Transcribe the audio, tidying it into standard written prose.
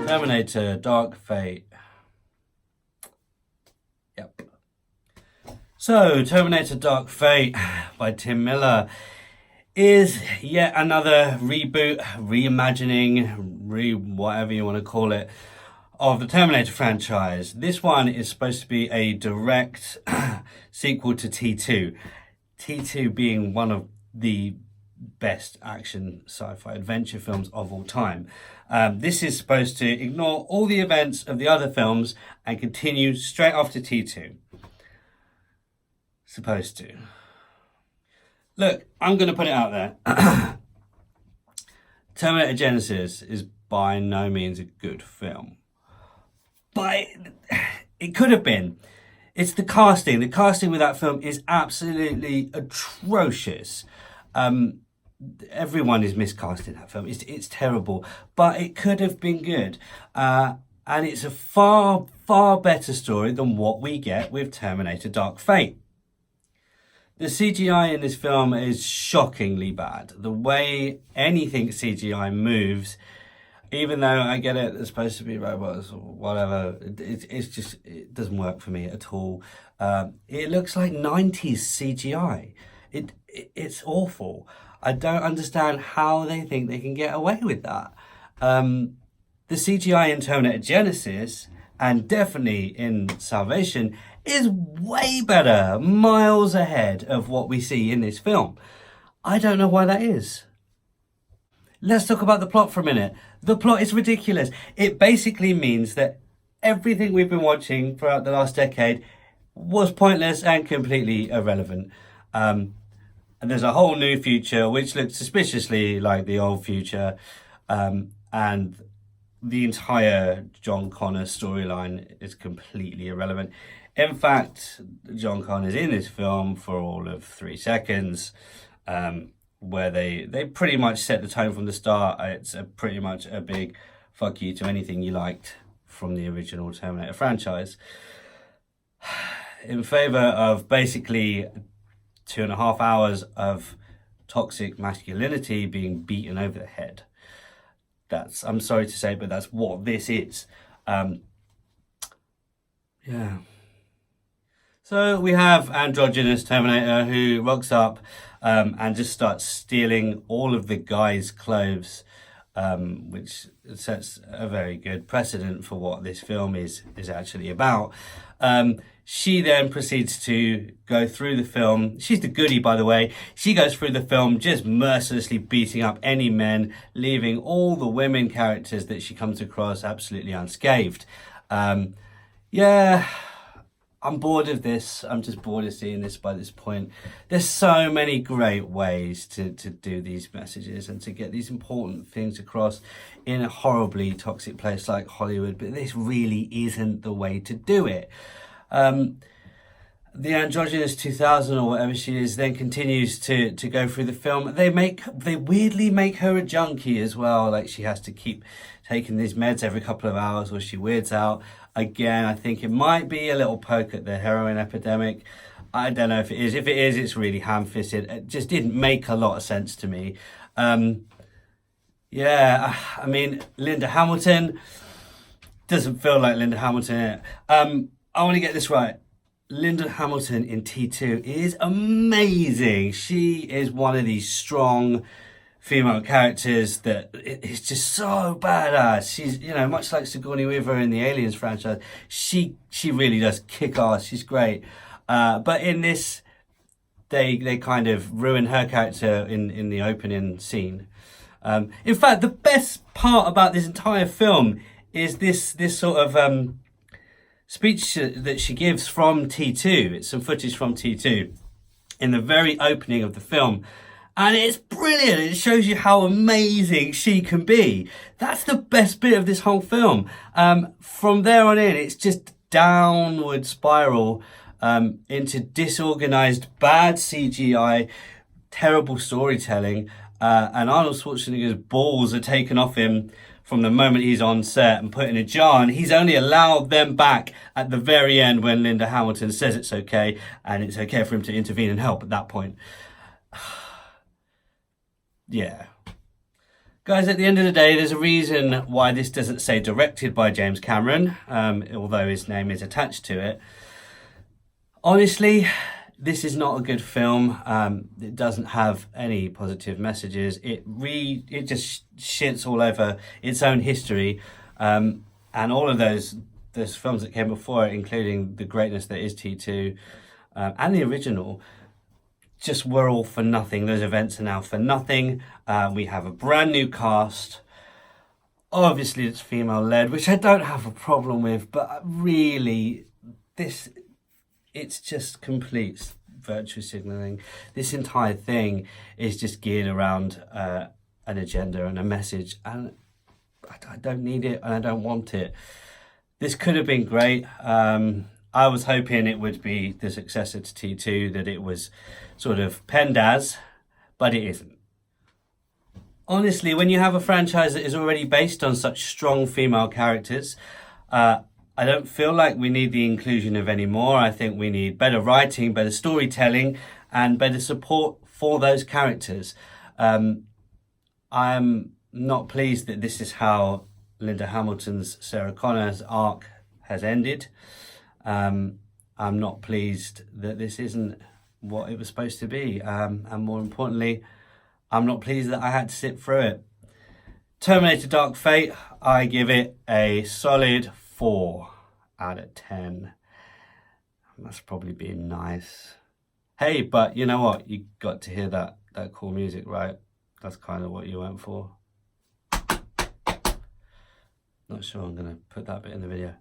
Terminator Dark Fate. Yep. So, Terminator Dark Fate by Tim Miller is yet another reboot, reimagining, whatever you want to call it, of the Terminator franchise. This one is supposed to be a direct sequel to T2. T2 being one of the best action sci-fi adventure films of all time. This is supposed to ignore all the events of the other films and continue straight after T2. Supposed to. Look, I'm going to put it out there. Terminator Genesis is by no means a good film. But it could have been. It's the casting. The casting with that film is absolutely atrocious. Everyone is miscast in that film. It's terrible. But it could have been good. And it's a far, far better story than what we get with Terminator Dark Fate. The CGI in this film is shockingly bad. The way anything CGI moves, even though I get it, it's supposed to be robots or whatever, it doesn't work for me at all. It looks like 90s CGI. It's awful. I don't understand how they think they can get away with that. The CGI in Terminator Genesis, and definitely in Salvation, is way better, miles ahead of what we see in this film. I don't know why that is. Let's talk about the plot for a minute. The plot is ridiculous. It basically means that everything we've been watching throughout the last decade was pointless and completely irrelevant. And there's a whole new future which looks suspiciously like the old future. And the entire John Connor storyline is completely irrelevant. In fact, John Connor is in this film for all of 3 seconds, where they pretty much set the tone from the start. It's pretty much a big fuck you to anything you liked from the original Terminator franchise, in favour of basically 2.5 hours of toxic masculinity being beaten over the head. I'm sorry to say, but that's what this is. Yeah. So we have androgynous Terminator who rocks up and just starts stealing all of the guys' clothes, which sets a very good precedent for what this film is actually about. She then proceeds to go through the film. She's the goodie, by the way. She goes through the film just mercilessly beating up any men, leaving all the women characters that she comes across absolutely unscathed. Yeah, I'm bored of this. I'm just bored of seeing this by this point. There's so many great ways to do these messages and to get these important things across in a horribly toxic place like Hollywood, but this really isn't the way to do it. The androgynous 2000 or whatever she is then continues to go through the film. They weirdly make her a junkie as well. Like, she has to keep taking these meds every couple of hours or she weirds out. Again, I think it might be a little poke at the heroin epidemic. I don't know if it is. If it is, it's really ham-fisted. It just didn't make a lot of sense to me. Yeah, I mean, Linda Hamilton doesn't feel like Linda Hamilton. I want to get this right. Linda Hamilton in T2 is amazing. She is one of these strong female characters that is just so badass. She's, much like Sigourney Weaver in the Aliens franchise, she really does kick ass. She's great. But in this, they kind of ruin her character in the opening scene. In fact, the best part about this entire film is this sort of speech that she gives from T2. It's some footage from T2 in the very opening of the film. And it's brilliant. It shows you how amazing she can be. That's the best bit of this whole film. From there on in, it's just downward spiral into disorganized, bad CGI, terrible storytelling. And Arnold Schwarzenegger's balls are taken off him from the moment he's on set and put in a jar, and he's only allowed them back at the very end when Linda Hamilton says it's okay, and it's okay for him to intervene and help at that point. Yeah. Guys, at the end of the day, there's a reason why this doesn't say directed by James Cameron, although his name is attached to it. Honestly, this is not a good film. It doesn't have any positive messages. It just shits all over its own history, and all of those films that came before it, including the greatness that is T2, and the original, just were all for nothing. Those events are now for nothing. We have a brand new cast. Obviously, it's female led, which I don't have a problem with, but really, it's just complete virtue signaling. This entire thing is just geared around an agenda and a message, and I don't need it and I don't want it. This could have been great. I was hoping it would be the successor to T2, that it was sort of penned as, but it isn't. Honestly, when you have a franchise that is already based on such strong female characters, I don't feel like we need the inclusion of any more. I think we need better writing, better storytelling, and better support for those characters. I'm not pleased that this is how Linda Hamilton's Sarah Connor's arc has ended. I'm not pleased that this isn't what it was supposed to be. And more importantly, I'm not pleased that I had to sit through it. Terminator Dark Fate, I give it a solid 4 out of 10. That's probably being nice. Hey, but you know what? You got to hear that cool music, right? That's kind of what you went for. Not sure I'm going to put that bit in the video.